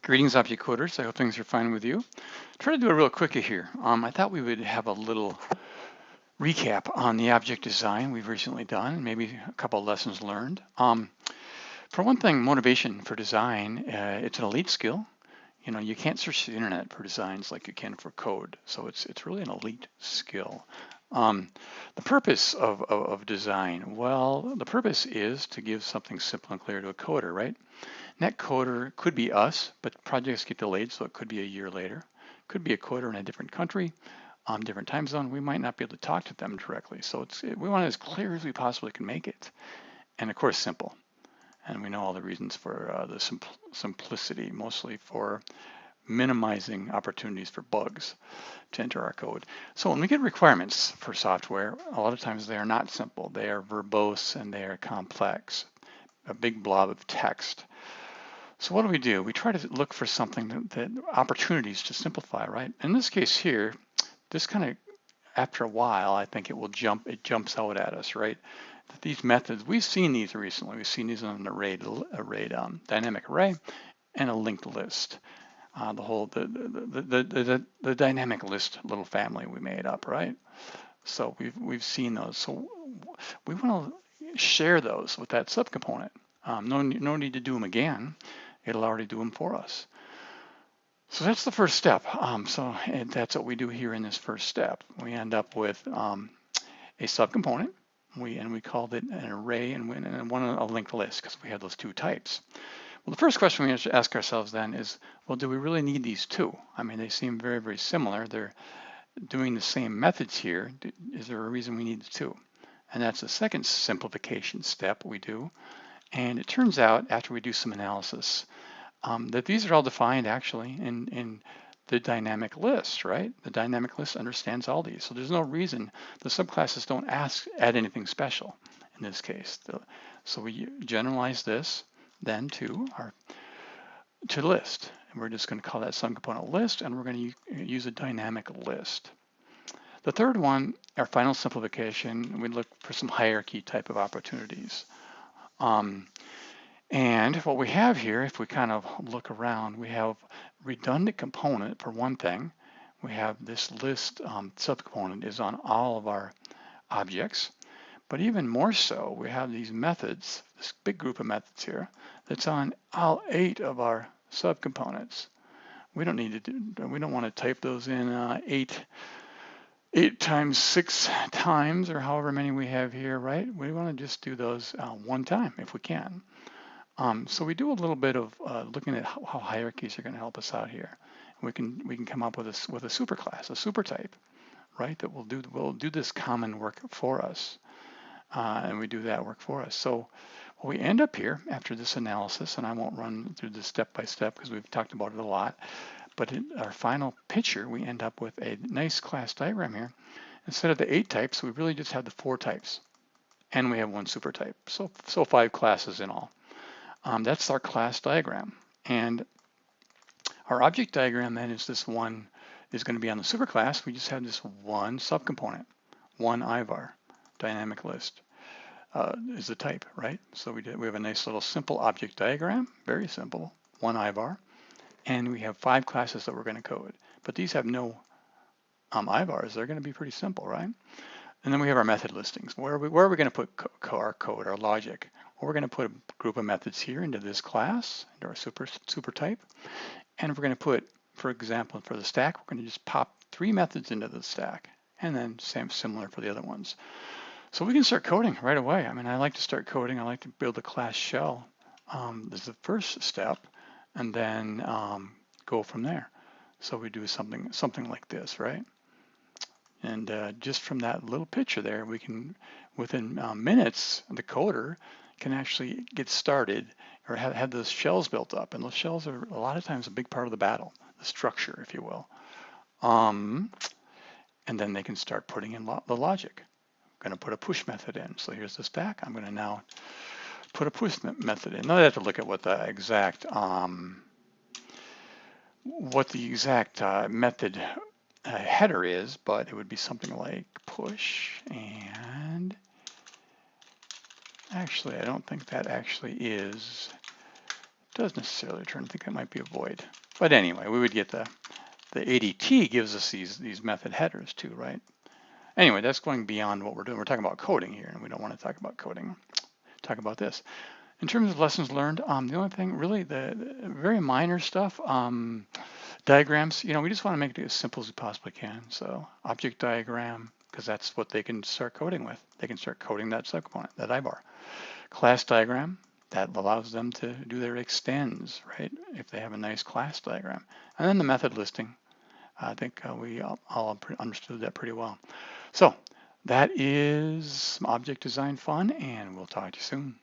Greetings, object coders. I hope things are fine with you. Try to do a real quickie here. I thought we would have a little recap on the object design we've recently done, maybe a couple of lessons learned. For one thing, motivation for design, it's an elite skill. You know, you can't search the internet for designs like you can for code, so it's really an elite skill. The purpose of design, well, the purpose is to give something simple and clear to a coder, right? NetCoder could be us, but projects get delayed, so it could be a year later. Could be a coder in a different country, different time zone. We might not be able to talk to them directly, so we want it as clear as we possibly can make it, and of course simple. And we know all the reasons for the simplicity, mostly for minimizing opportunities for bugs to enter our code. So when we get requirements for software, a lot of times they are not simple. They are verbose and they are complex, a big blob of text. So what do? We try to look for something that opportunities to simplify, right? In this case here, this kind of, after a while, I think it jumps out at us, right? These methods, we've seen these recently. We've seen these on an dynamic array and a linked list. The dynamic list little family we made up, right? So we've seen those. So we want to share those with that subcomponent. No need to do them again. It'll already do them for us. So that's the first step. And that's what we do here in this first step. We end up with a subcomponent. We called it an array and a linked list because we have those two types. Well, the first question we have to ask ourselves then is, well, do we really need these two? I mean, they seem very, very similar. They're doing the same methods here. Is there a reason we need the two? And that's the second simplification step we do. And it turns out, after we do some analysis, that these are all defined actually in the dynamic list, right? The dynamic list understands all these. So there's no reason the subclasses don't add anything special in this case. So we generalize this then to list. And we're just going to call that subcomponent list, and we're going to use a dynamic list. The third one, our final simplification, we look for some hierarchy type of opportunities. And what we have here, if we kind of look around, we have redundant component for one thing. We have this list subcomponent is on all of our objects. But even more so, we have these methods, this big group of methods here, that's on all 8 of our subcomponents. We don't want to type those in 8 times 6 times, or however many we have here, right? We want to just do those one time if we can. So we do a little bit of looking at how hierarchies are going to help us out here. We can come up with a superclass, a supertype, right? That will do this common work for us, and we do that work for us. So what we end up here after this analysis, and I won't run through this step by step because we've talked about it a lot, but in our final picture, we end up with a nice class diagram here. Instead of the 8 types, we really just have the 4 types, and we have 1 supertype. So 5 classes in all. That's our class diagram. And our object diagram then is this one is going to be on the superclass. We just have this one subcomponent, one IVAR, dynamic list is the type, right? So we have a nice little simple object diagram, very simple, one IVAR, and we have 5 classes that we're going to code. But these have no IVARs. They're going to be pretty simple, right? And then we have our method listings. Where are we going to put our code, our logic? Well, we're going to put a group of methods here into this class, into our super type. And we're going to put, for example, for the stack, we're going to just pop 3 methods into the stack, and then similar for the other ones. So we can start coding right away. I mean, I like to start coding. I like to build a class shell. This is the first step, and then go from there. So we do something like this, right? And just from that little picture there, we can, within minutes, the coder can actually get started or have those shells built up. And those shells are a lot of times a big part of the battle, the structure, if you will. And then they can start putting in the logic. I'm going to put a push method in. So here's the stack. I'm going to now put a push method in. Now I have to look at what the exact method header is, but it would be something like push, and actually I don't think that actually is, does necessarily return. I think that might be a void. But anyway, we would get the ADT gives us these method headers too, right? Anyway, that's going beyond what we're doing. We're talking about coding here, and we don't want to talk about coding. Talk about this. In terms of lessons learned, the only thing really, the very minor stuff, diagrams, we just want to make it as simple as we possibly can. So object diagram, because that's what they can start coding with. They can start coding that subcomponent, that IBAR. Class diagram, that allows them to do their extends, right? If they have a nice class diagram. And then the method listing. I think we all understood that pretty well. So that is some object design fun, and we'll talk to you soon.